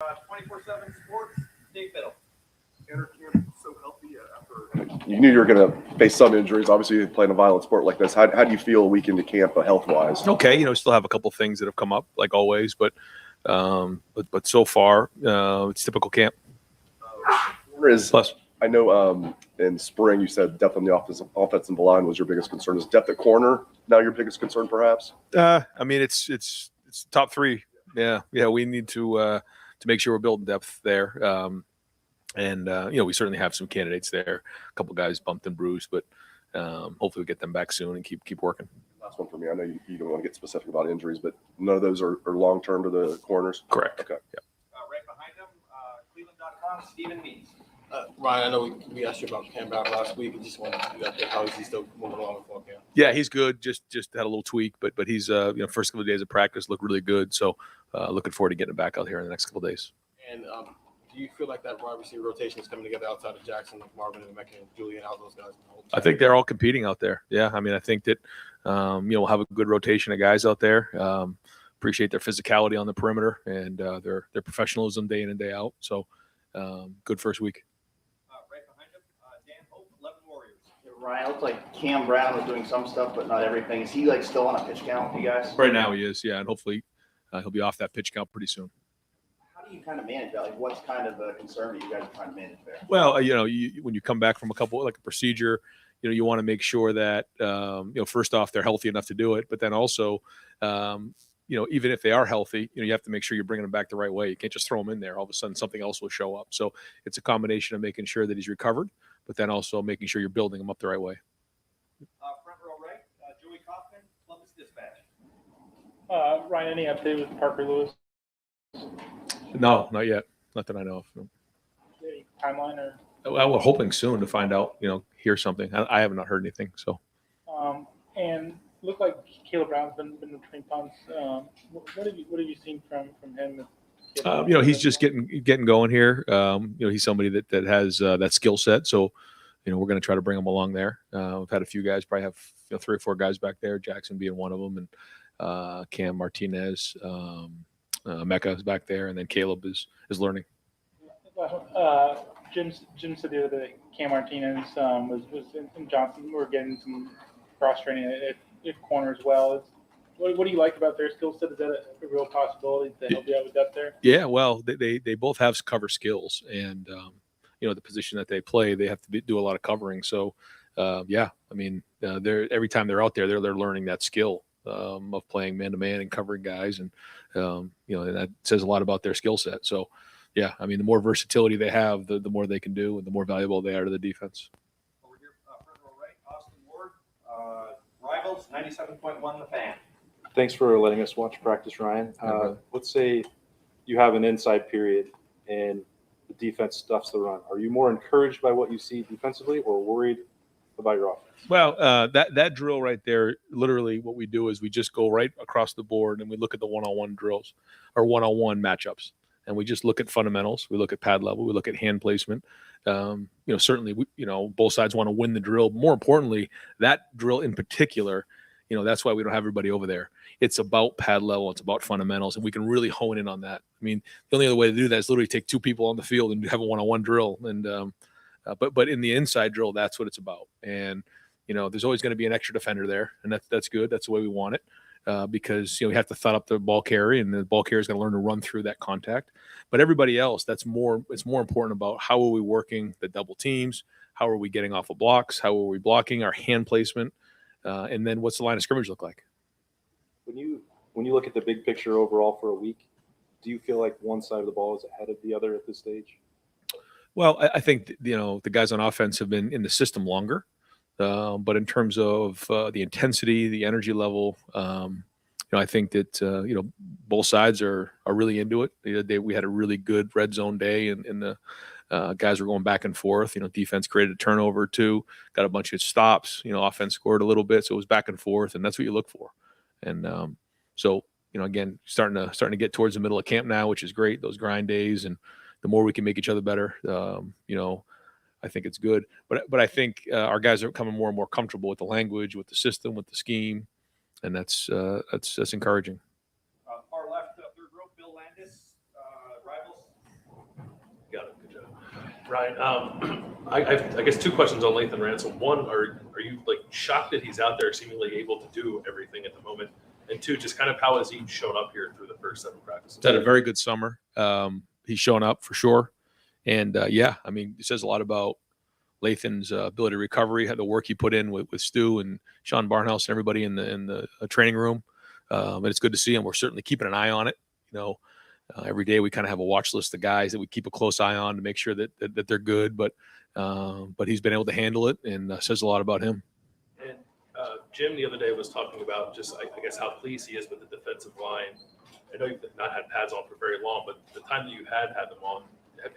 24/7 Sports, Dave Biddle. Tanner Camp so healthy after you knew you were going to face some injuries. Obviously, playing a violent sport like this, how do you feel a week into camp health-wise? Okay, still have a couple things that have come up like always, but so far it's typical camp. Plus, I know in spring you said depth on the offensive line was your biggest concern. Is depth at corner now your biggest concern, perhaps? I mean, it's top three. Yeah. We need to make sure we're building depth there. We certainly have some candidates there. A couple guys bumped and bruised, but hopefully we get them back soon and keep working. Last one for me. I know you don't want to get specific about injuries, but none of those are long term to the corners. Correct. Okay. Yeah. Right behind him, Cleveland.com, Stephen Means. Ryan, I know we asked you about Cam Brown last week. I just wanted to get how is he still moving along with fall camp? Yeah, he's good. Just had a little tweak, but he's first couple of days of practice looked really good. So looking forward to getting him back out here in the next couple of days. And do you feel like that wide receiver rotation is coming together outside of Jackson, like Marvin and Mecca and Julian, how those guys? I think they're all competing out there. Yeah, I mean, I think that we'll have a good rotation of guys out there. Appreciate their physicality on the perimeter and their professionalism day in and day out. So good first week. Right behind him, Dan Hope, 11 Warriors. Ryan, it looked like Cam Brown was doing some stuff, but not everything. Is he still on a pitch count with you guys? Right now he is, yeah, and hopefully he'll be off that pitch count pretty soon. How do you kind of manage that? What's kind of the concern that you guys are trying to manage there? Well, when you come back from a procedure, you want to make sure that first off they're healthy enough to do it, but then also even if they are healthy, you have to make sure you're bringing them back the right way. You can't just throw them in there. All of a sudden something else will show up. So it's a combination of making sure that he's recovered, but then also making sure you're building him up the right way. Front row right, Joey Kaufman, Columbus Dispatch. Ryan, any update with Parker Lewis? No, not yet. Not that I know of. No. Any timeline or? Well, we're hoping soon to find out, hear something. I have not heard anything. So. And looked like Caleb Brown's been between punts. What have you seen from him? He's just getting going here. He's somebody that has that skill set. So, we're going to try to bring him along there. We've had a few guys, probably have 3 or 4 guys back there. Jackson being one of them, and Cam Martinez, Mecca is back there, and then Caleb is learning. Jim said the other day Cam Martinez was in Johnson. We're getting some cross training at corner as well. What do you like about their skill set? Is that a real possibility to help you out with depth there? Yeah, well, they both have cover skills, and the position that they play, they have to do a lot of covering. So, I mean, every time they're out there, they're learning that skill of playing man to man and covering guys, and and that says a lot about their skill set. So, yeah, I mean, the more versatility they have, the more they can do, and the more valuable they are to the defense. Over here, front row right, Austin Ward, Rivals, 97.1 The Fan. Thanks for letting us watch practice, Ryan. Let's say you have an inside period and the defense stuffs the run. Are you more encouraged by what you see defensively or worried about your offense? Well, that drill right there, literally what we do is we just go right across the board and we look at the one-on-one drills or one-on-one matchups. And we just look at fundamentals. We look at pad level. We look at hand placement. Certainly, both sides want to win the drill. More importantly, that drill in particular, that's why we don't have everybody over there. It's about pad level. It's about fundamentals, and we can really hone in on that. I mean, the only other way to do that is literally take 2 people on the field and have a one-on-one drill. And but in the inside drill, that's what it's about. And there's always going to be an extra defender there, and that's good. That's the way we want it. Because we have to thud up the ball carrier, and the ball carrier is going to learn to run through that contact. But everybody else, it's more important about how are we working the double teams, how are we getting off of blocks, how are we blocking, our hand placement, and then what's the line of scrimmage look like? When you look at the big picture overall for a week, do you feel like one side of the ball is ahead of the other at this stage? Well, I think the guys on offense have been in the system longer. But in terms of the intensity, the energy level, I think that both sides are really into it. We had a really good red zone day, and the guys were going back and forth. Defense created a turnover too, got a bunch of stops. Offense scored a little bit, so it was back and forth, and that's what you look for. And again, starting to get towards the middle of camp now, which is great. Those grind days, and the more we can make each other better, I think it's good, but I think our guys are becoming more and more comfortable with the language, with the system, with the scheme, and that's encouraging. Far left, third row, Bill Landis, Rivals, Right. I guess two questions on Lathan Ransom. One, are you like shocked that he's out there seemingly able to do everything at the moment? And two, just kind of how has he shown up here through the first 7 practices? He's had a very good summer. He's shown up for sure. And yeah, I mean, it says a lot about Lathan's ability to recovery, the work he put in with Stu and Sean Barnhouse and everybody in the training room. And it's good to see him. We're certainly keeping an eye on it. Every day we kind of have a watch list of guys that we keep a close eye on to make sure that they're good. But he's been able to handle it, and says a lot about him. And Jim the other day was talking about just I guess how pleased he is with the defensive line. I know you've not had pads on for very long, but the time that you had them on,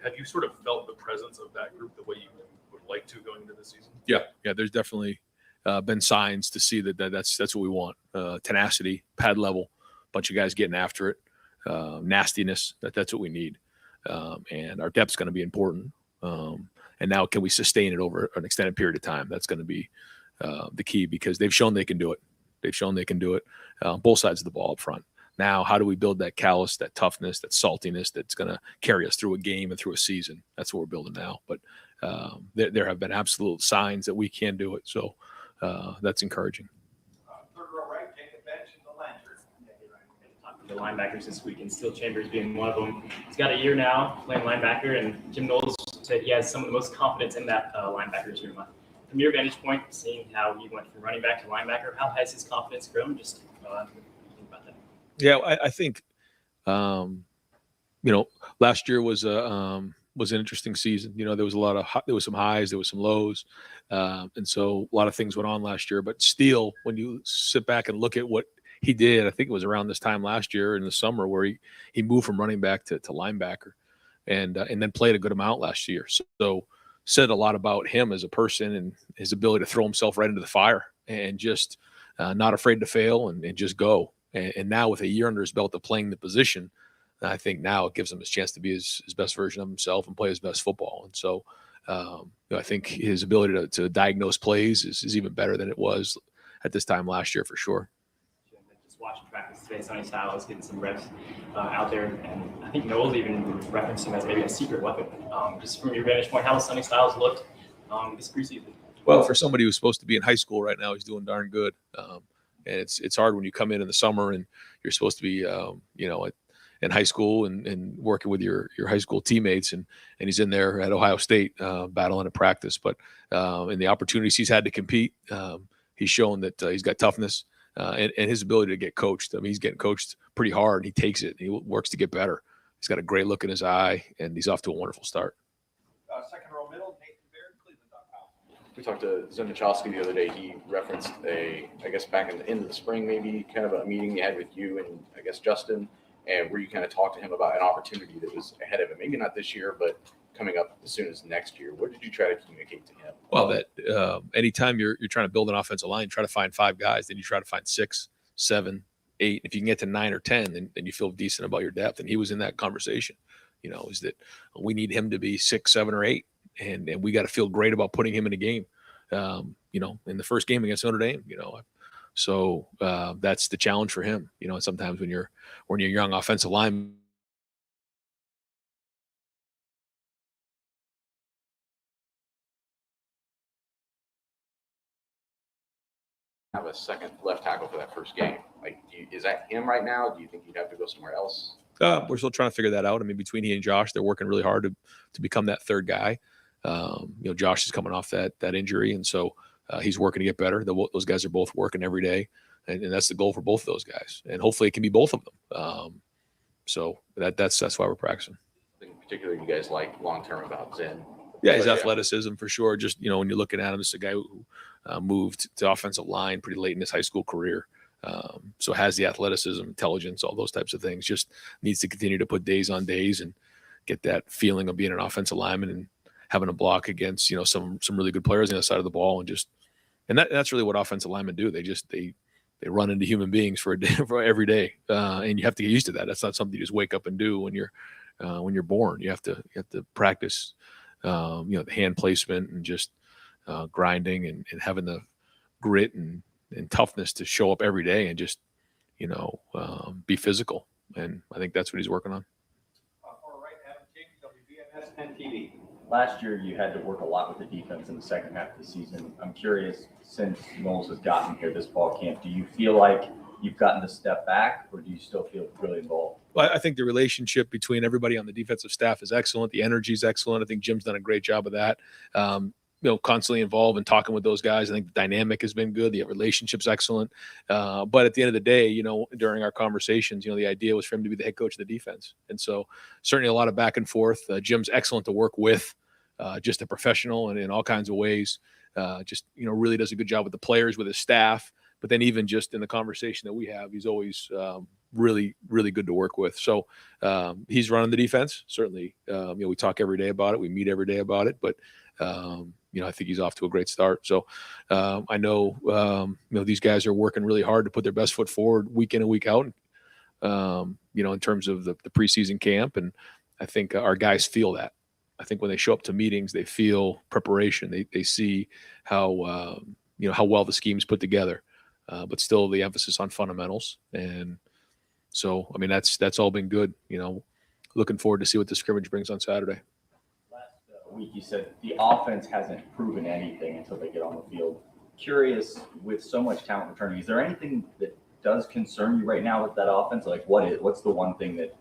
have you sort of felt the presence of that group the way you would like to going into the season? Yeah. There's definitely been signs to see that's what we want. Tenacity, pad level, bunch of guys getting after it. Nastiness, that's what we need. And our depth's going to be important. And now can we sustain it over an extended period of time? That's going to be the key, because they've shown they can do it. Both sides of the ball up front. Now, how do we build that callous, that toughness, that saltiness that's going to carry us through a game and through a season? That's what we're building now. But there have been absolute signs that we can do it. So that's encouraging. Third row right, Jacob Bench and the Lantern. The linebackers this week, and Steel Chambers being one of them. He's got a year now playing linebacker, and Jim Knowles said he has some of the most confidence in that linebackers room. From your vantage point, seeing how he went from running back to linebacker, how has his confidence grown? Just what do you think about that? Yeah, I think last year was an interesting season. There was there was some highs, there was some lows, and so a lot of things went on last year. But still, when you sit back and look at what he did, I think it was around this time last year in the summer where he moved from running back to linebacker, and then played a good amount last year. So said a lot about him as a person and his ability to throw himself right into the fire and just not afraid to fail and just go. And now with a year under his belt of playing the position, I think now it gives him his chance to be his best version of himself and play his best football. And so I think his ability to diagnose plays is even better than it was at this time last year for sure. Watching practice today, Sonny Styles getting some reps out there, and I think Knowles even referenced him as maybe a secret weapon. Just from your vantage point, how has Sonny Styles looked this preseason? Well, for somebody who's supposed to be in high school right now, he's doing darn good. And it's hard when you come in the summer and you're supposed to be in high school and working with your high school teammates, and he's in there at Ohio State battling at practice. But in the opportunities he's had to compete, he's shown that he's got toughness. And his ability to get coached. I mean, he's getting coached pretty hard. He takes it. And he works to get better. He's got a great look in his eye, and he's off to a wonderful start. Second row middle, Nathan Baird, Cleveland.com. We talked to Zimichowski the other day. He referenced I guess back in the end of the spring, maybe kind of a meeting you had with you and I guess Justin, and where you kind of talked to him about an opportunity that was ahead of him. Maybe not this year, but coming up as soon as next year. What did you try to communicate to him? Well, that anytime you're trying to build an offensive line, try to find 5 guys, then you try to find 6, 7, 8. If you can get to 9 or 10, then you feel decent about your depth. And he was in that conversation, is that we need him to be 6, 7, or 8. And we got to feel great about putting him in a game, in the first game against Notre Dame, So that's the challenge for him, and sometimes when you're young offensive lineman, Have a second left tackle for that first game. Is that him right now? Do you think you'd have to go somewhere else? We're still trying to figure that out. I mean, between he and Josh, they're working really hard to become that third guy. Josh is coming off that injury, and so he's working to get better. Those guys are both working every day, and that's the goal for both of those guys. And hopefully, it can be both of them. So that's why we're practicing. I think particularly you guys like long term about Zen. Yeah, his athleticism for sure. Just when you're looking at him, it's a guy who moved to offensive line pretty late in his high school career. So has the athleticism, intelligence, all those types of things. Just needs to continue to put days on days and get that feeling of being an offensive lineman and having a block against some really good players on the other side of the ball, and that's really what offensive linemen do. They run into human beings for every day, and you have to get used to that. That's not something you just wake up and do when you're born. You have to practice. The hand placement and just grinding and having the grit and toughness to show up every day and just, be physical. And I think that's what he's working on. Far right, Adam King, WBMS 10 TV. last year you had to work a lot with the defense in the second half of the season. I'm curious, since Knowles has gotten here this fall camp, do you feel like you've gotten to step back, or do you still feel really involved? Well, I think the relationship between everybody on the defensive staff is excellent. The energy is excellent. I think Jim's done a great job of that. Constantly involved and talking with those guys. I think the dynamic has been good. The relationship's excellent. But at the end of the day, during our conversations, the idea was for him to be the head coach of the defense. And so certainly a lot of back and forth. Jim's excellent to work with, just a professional and in all kinds of ways. Really does a good job with the players, with his staff. But then even just in the conversation that we have, he's always really, really good to work with. So he's running the defense. Certainly, we talk every day about it. We meet every day about it. But I think he's off to a great start. So I know, these guys are working really hard to put their best foot forward week in and week out, in terms of the preseason camp. And I think our guys feel that. I think when they show up to meetings, they feel preparation. They see how well the scheme's put together, but still the emphasis on fundamentals. And so, that's all been good. Looking forward to see what the scrimmage brings on Saturday. Week you said the offense hasn't proven anything until they get on the field. Curious, with so much talent returning, is there anything that does concern you right now with that offense? Like what's the one thing that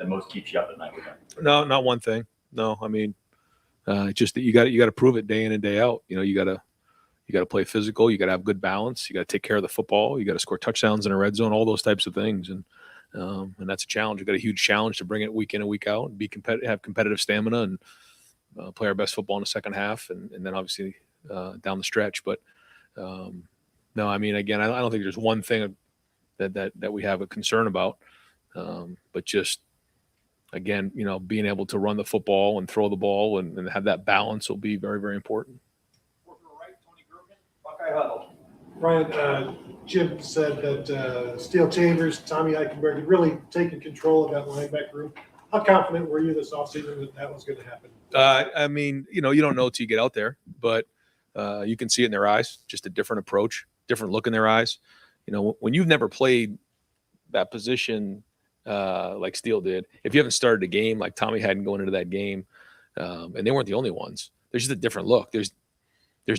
most keeps you up at night with them? No, not one thing. No, just that you got to prove it day in and day out. You got to play physical. You got to have good balance. You got to take care of the football. You got to score touchdowns in a red zone. All those types of things, and that's a challenge. We got a huge challenge to bring it week in and week out, and be have competitive stamina and play our best football in the second half, and then obviously down the stretch. But no, again, I don't think there's one thing that we have a concern about. But just again, being able to run the football and throw the ball and have that balance will be very, very important. Buckeye Huddle. Ryan, Jim said that Steele Chambers, Tommy Eichenberg had really taken control of that linebacker room. How confident were you this offseason that was going to happen? You don't know till you get out there, but you can see it in their eyes, just a different approach, different look in their eyes. When you've never played that position like Steele did, if you haven't started a game like Tommy hadn't going into that game, and they weren't the only ones, there's just a different look. There's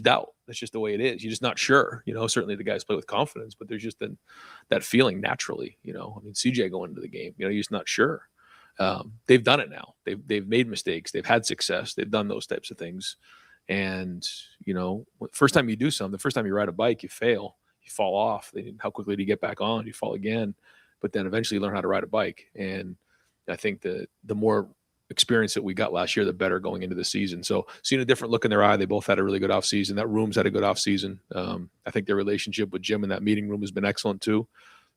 doubt. That's just the way it is. You're just not sure. Certainly the guys play with confidence, but there's just that feeling naturally. CJ going into the game, you're just not sure. They've done it now. They've made mistakes. They've had success. They've done those types of things. And, first time you do something, the first time you ride a bike, you fail, you fall off. How quickly do you get back on? You fall again, but then eventually you learn how to ride a bike. And I think the more experience that we got last year, the better going into the season. So seeing a different look in their eye, they both had a really good offseason. That room's had a good offseason. I think their relationship with Jim in that meeting room has been excellent too.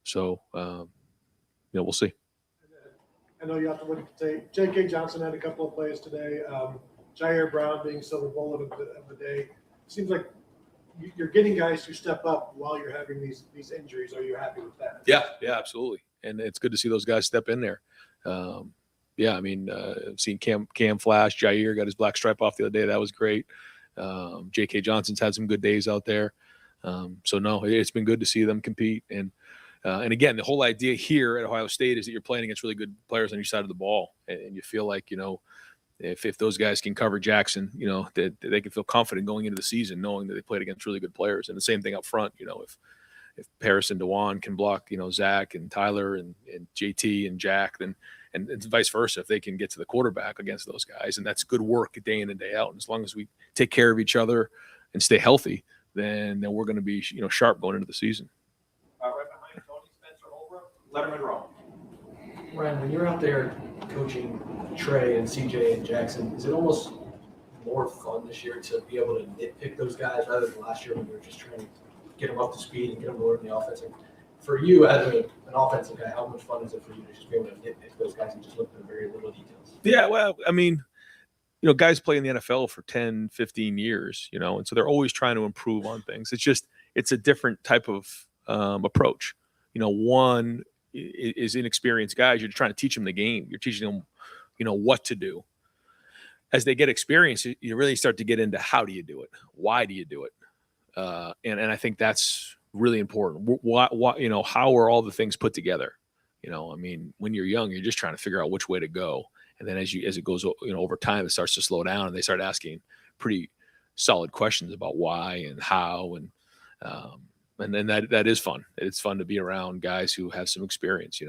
So, we'll see. I know you have to look at the tape. J.K. Johnson had a couple of plays today. Jair Brown being silver bullet of the day. It seems like you're getting guys to step up while you're having these injuries. Are you happy with that? Yeah, absolutely. And it's good to see those guys step in there. I've seen Cam Flash, Jair got his black stripe off the other day. That was great. J.K. Johnson's had some good days out there. It's been good to see them compete. And again, the whole idea here at Ohio State is that you're playing against really good players on your side of the ball. And you feel like, if those guys can cover Jackson, that they can feel confident going into the season, knowing that they played against really good players. And the same thing up front, if Paris and Dewan can block, Zach and Tyler and JT and Jack, then and vice versa, if they can get to the quarterback against those guys. And that's good work day in and day out. And as long as we take care of each other and stay healthy, then we're going to be, sharp going into the season. Right behind Tony Spencer Holbrook, Letterman Row. Ryan, when you're out there coaching Trey and CJ and Jackson, is it almost more fun this year to be able to nitpick those guys rather than last year when you were just trying to get them up to speed and get them to learn the offense? And for you as an offensive guy, how much fun is it for you to just be able to nitpick those guys and just look at the very little details? Yeah, well, guys play in the NFL for 10, 15 years, and so they're always trying to improve on things. It's a different type of approach. One is inexperienced guys. You're trying to teach them the game. You're teaching them, what to do. As they get experience, you really start to get into how do you do it? Why do you do it? And I think that's really important. How are all the things put together? When you're young, you're just trying to figure out which way to go. And then as it goes, over time, it starts to slow down, and they start asking pretty solid questions about why and how, and then that is fun. It's fun to be around guys who have some experience,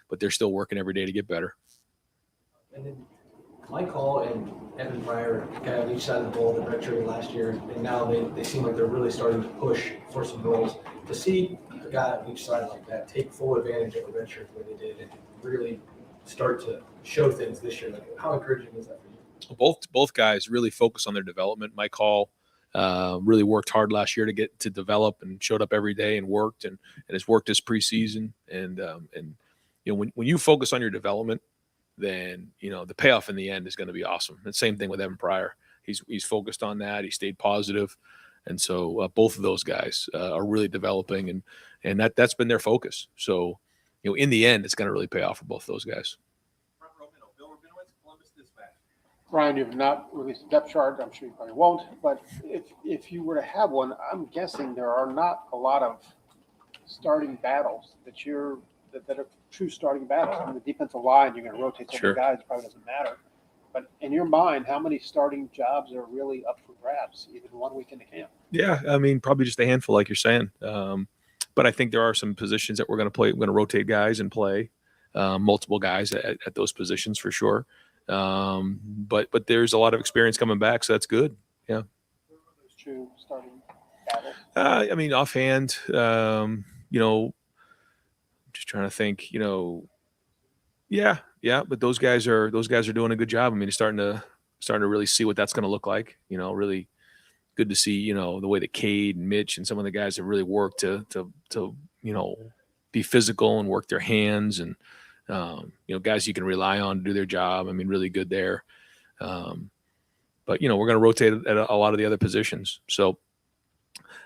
but they're still working every day to get better. And then Mike Hall and Evan Pryor kind of on each side of the ball that redshirted last year, and now they seem like they're really starting to push for some roles. To see a guy on each side like that take full advantage of a redshirt the way they did and really start to show things this year, like how encouraging is that for you? Both guys really focus on their development. Mike Hall really worked hard last year to get to develop and showed up every day and worked and has worked this preseason. And when you focus on your development, then the payoff in the end is going to be awesome. And same thing with Evan Pryor. He's focused on that. He stayed positive, and so both of those guys are really developing, and that's been their focus. So in the end, it's going to really pay off for both those guys. Front row middle, Bill Rabinowitz, Columbus Dispatch. Ryan, you've not released a depth chart. I'm sure you probably won't. But if you were to have one, I'm guessing there are not a lot of starting battles that are true starting battles. I mean, the defensive line, you're going to rotate some Sure. guys. It probably doesn't matter. But in your mind, how many starting jobs are really up for grabs, even 1 week into camp? Yeah, I mean, probably just a handful, like you're saying. But I think there are some positions that we're going to play. We're going to rotate guys and play multiple guys at those positions for sure. But there's a lot of experience coming back, so that's good. Yeah. Those true starting battles. I mean, offhand, just trying to think. Yeah. But those guys are doing a good job. I mean, starting to really see what that's going to look like. Really good to see. The way that Cade and Mitch and some of the guys have really worked to be physical and work their hands and guys you can rely on to do their job. I mean, really good there. But we're going to rotate at a lot of the other positions. So.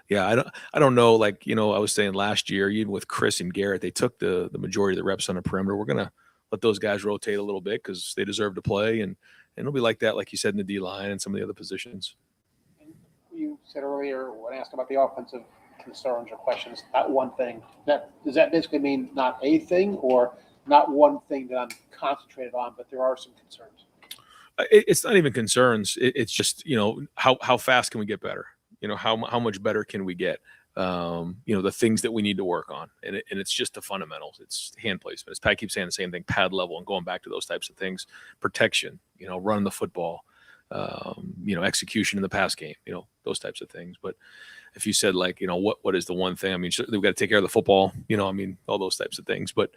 Yeah, I don't know. Like, I was saying last year, even with Chris and Garrett, they took the majority of the reps on the perimeter. We're going to let those guys rotate a little bit because they deserve to play. And it'll be like that, like you said, in the D-line and some of the other positions. You said earlier when asked about the offensive concerns or questions, not one thing. Does that basically mean not a thing or not one thing that I'm concentrated on, but there are some concerns? It's not even concerns. It's just, how fast can we get better? How much better can we get? The things that we need to work on. And it's just the fundamentals. It's hand placement. As Pat keeps saying the same thing, pad level and going back to those types of things, protection, running the football, execution in the pass game, those types of things. But if you said what is the one thing, I mean, we've got to take care of the football, all those types of things, but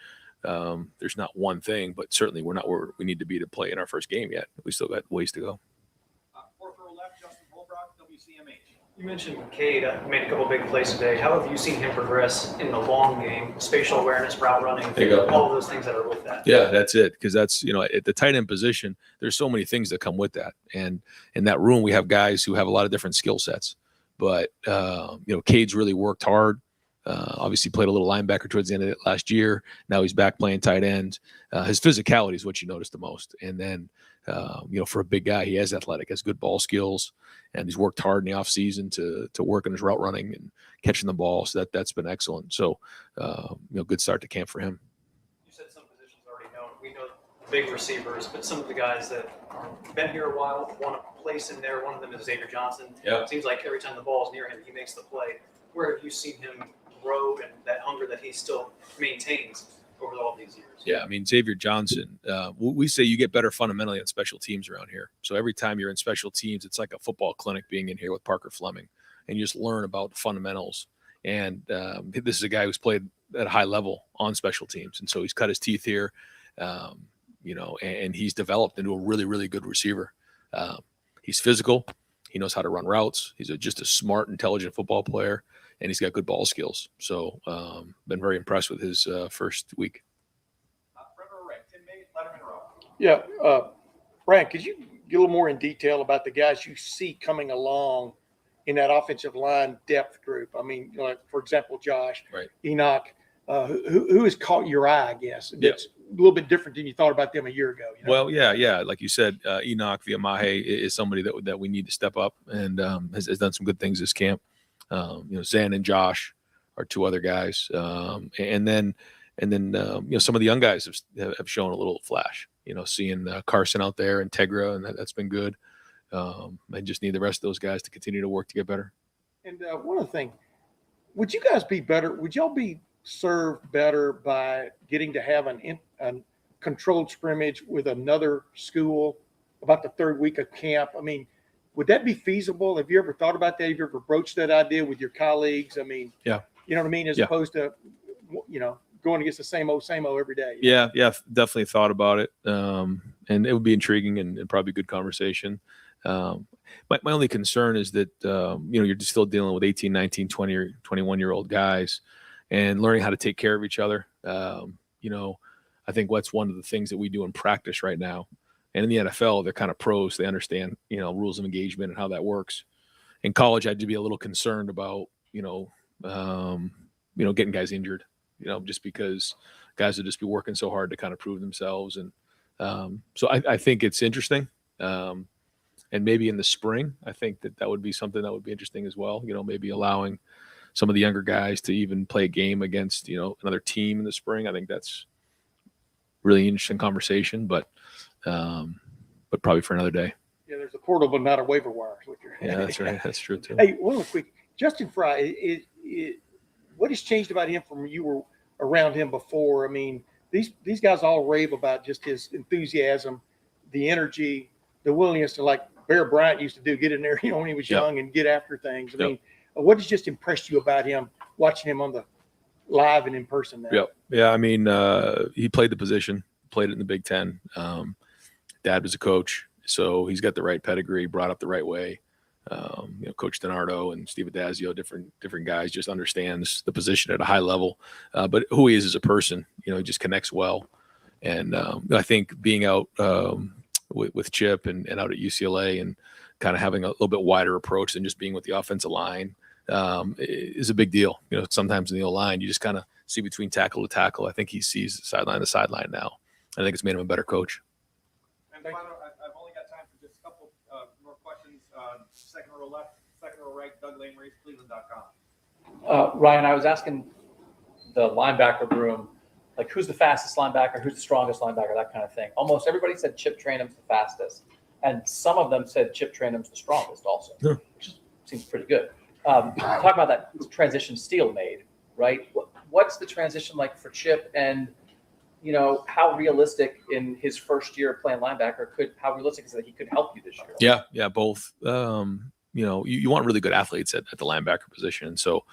there's not one thing, but certainly we're not where we need to be to play in our first game yet. We still got ways to go. Fourth row left, Justin Holbrook, WCMH. You mentioned Cade made a couple big plays today. How have you seen him progress in the long game, spatial awareness, route running, all of those things that are with that? Yeah, that's it. Because that's, at the tight end position, there's so many things that come with that. And in that room, we have guys who have a lot of different skill sets. But, Cade's really worked hard. Obviously played a little linebacker towards the end of it last year. Now he's back playing tight end. His physicality is what you notice the most. And then, for a big guy, he is athletic, has good ball skills, and he's worked hard in the offseason to work on his route running and catching the ball. So that's been excellent. So, good start to camp for him. You said some positions already known. We know big receivers, but some of the guys that have been here a while want a place in there. One of them is Xavier Johnson. Yeah. It seems like every time the ball is near him, he makes the play. Where have you seen him grow and that hunger that he still maintains over all these years? Yeah, I mean, Xavier Johnson, we say you get better fundamentally on special teams around here. So every time you're in special teams, it's like a football clinic being in here with Parker Fleming, and you just learn about the fundamentals. And this is a guy who's played at a high level on special teams. And so he's cut his teeth here, and he's developed into a really, really good receiver. He's physical. He knows how to run routes. He's just a smart, intelligent football player, and he's got good ball skills. So been very impressed with his first week. Front row right, Tim May, Letterman row. Yeah, Brian, could you get a little more in detail about the guys you see coming along in that offensive line depth group? I mean, for example, Josh, right. Enoch, who has caught your eye, I guess, that's a little bit different than you thought about them a year ago. Well, yeah. Like you said, Enoch Viamahe is somebody that we need to step up and has done some good things this camp. Zan and Josh are two other guys. And then some of the young guys have shown a little flash. seeing Carson out there and Tegra, and that's been good. I just need the rest of those guys to continue to work to get better. And one other thing, would you guys be better? Would y'all be served better by getting to have an controlled scrimmage with another school about the third week of camp? I mean, would that be feasible? Have you ever thought about that? Have you ever broached that idea with your colleagues? I mean, Yeah. You know what I mean? As Yeah. opposed to, going against the same old every day. Yeah, definitely thought about it. And it would be intriguing and probably a good conversation. My only concern is that, you're just still dealing with 18, 19, 20 or 21-year-old guys and learning how to take care of each other. I think what's one of the things that we do in practice right now. And in the NFL, they're kind of pros. They understand, rules of engagement and how that works. In college, I'd be a little concerned about, getting guys injured, just because guys would just be working so hard to kind of prove themselves. And so I think it's interesting. And maybe in the spring, I think that would be something that would be interesting as well. Maybe allowing some of the younger guys to even play a game against, another team in the spring. I think that's really interesting conversation, but probably for another day. Yeah, there's a portal, but not a waiver wire. Yeah, that's right. That's true too. Hey, one quick, Justin Fry, what has changed about him from you were around him before? I mean, these guys all rave about just his enthusiasm, the energy, the willingness to, like Bear Bryant used to do, get in there, when he was young and get after things. I mean, what has just impressed you about him, watching him on the live and in person now? Yeah. I mean, he played the position, played it in the Big Ten. Dad was a coach, so he's got the right pedigree, brought up the right way. Coach DiNardo and Steve Adazio, different guys, just understands the position at a high level. But who he is as a person, he just connects well. And I think being out with Chip and out at UCLA and kind of having a little bit wider approach than just being with the offensive line is a big deal. Sometimes in the O-line, you just kind of see between tackle to tackle. I think he sees sideline to sideline now. I think it's made him a better coach. And final, I've only got time for just a couple more questions. Second row left, second row right, Doug Lane, Cleveland.com. Ryan, I was asking the linebacker room, like, who's the fastest linebacker, who's the strongest linebacker, that kind of thing. Almost everybody said Chip Trainum's the fastest, and some of them said Chip Trainum's the strongest also, which seems pretty good. Talk about that transition Steele made, right? What's the transition like for Chip, and how realistic in his first year playing linebacker how realistic is it that he could help you this year? Yeah, both. You want really good athletes at the linebacker position. And so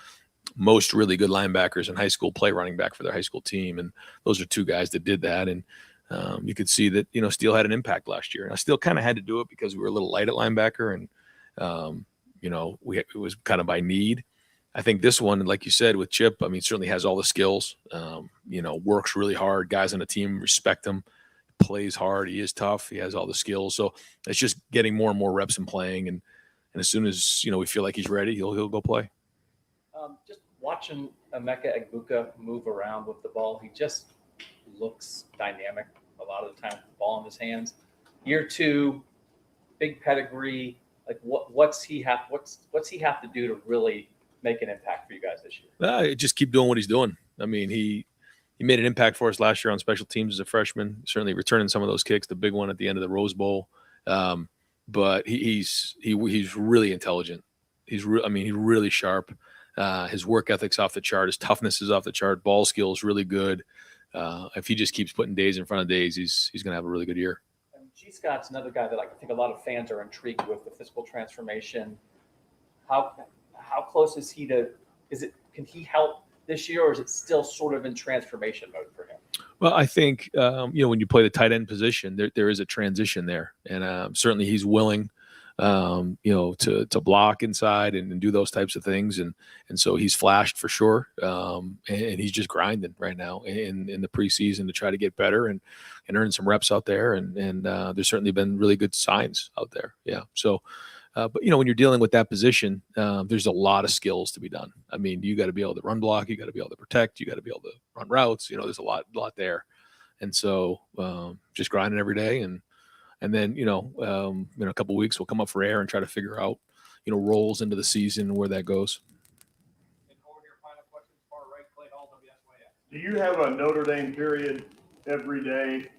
most really good linebackers in high school play running back for their high school team. And those are two guys that did that. And you could see that, Steele had an impact last year. And I still kind of had to do it because we were a little light at linebacker. And, it was kind of by need. I think this one, like you said, with Chip, I mean, certainly has all the skills, works really hard. Guys on the team respect him, plays hard. He is tough. He has all the skills. So it's just getting more and more reps and playing. And as soon as, we feel like he's ready, he'll go play. Just watching Emeka Egbuka move around with the ball, he just looks dynamic a lot of the time with the ball in his hands. Year two, big pedigree. Like what's he have to do to really make an impact for you guys this year? Just keep doing what he's doing. I mean, he made an impact for us last year on special teams as a freshman, certainly returning some of those kicks, the big one at the end of the Rose Bowl. But he's really intelligent. He's really sharp. His work ethic's off the chart. His toughness is off the chart. Ball skills really good. If he just keeps putting days in front of days, he's going to have a really good year. And G. Scott's another guy that I think a lot of fans are intrigued with, the physical transformation. How close is he to? Can he help this year, or is it still sort of in transformation mode for him? Well, I think when you play the tight end position, there is a transition there, and certainly he's willing, to block inside and do those types of things, and so he's flashed for sure, and he's just grinding right now in the preseason to try to get better and earn some reps out there, and there's certainly been really good signs out there. Yeah, so. But when you're dealing with that position, there's a lot of skills to be done. I mean, you got to be able to run block, you got to be able to protect, you got to be able to run routes. There's a lot there, and so just grinding every day, and then in a couple of weeks we'll come up for air and try to figure out roles into the season and where that goes. And over here, final questions, far right, Clay Hall, WSYS. Do you have a Notre Dame period every day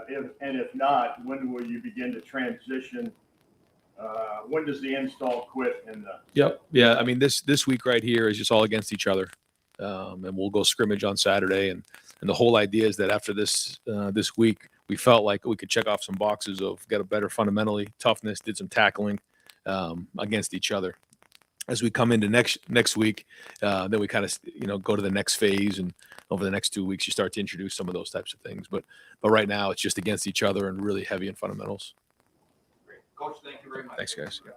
If not, when will you begin to transition? When does the install quit in the? Yep. Yeah. I mean, this week right here is just all against each other, and we'll go scrimmage on Saturday. And the whole idea is that after this week, we felt like we could check off some boxes of got a better fundamentally toughness, did some tackling against each other. As we come into next week, then we kind of go to the next phase, and over the next 2 weeks, you start to introduce some of those types of things. But right now, it's just against each other and really heavy in fundamentals. Great. Coach, thank you very much. Thanks, guys. Yeah.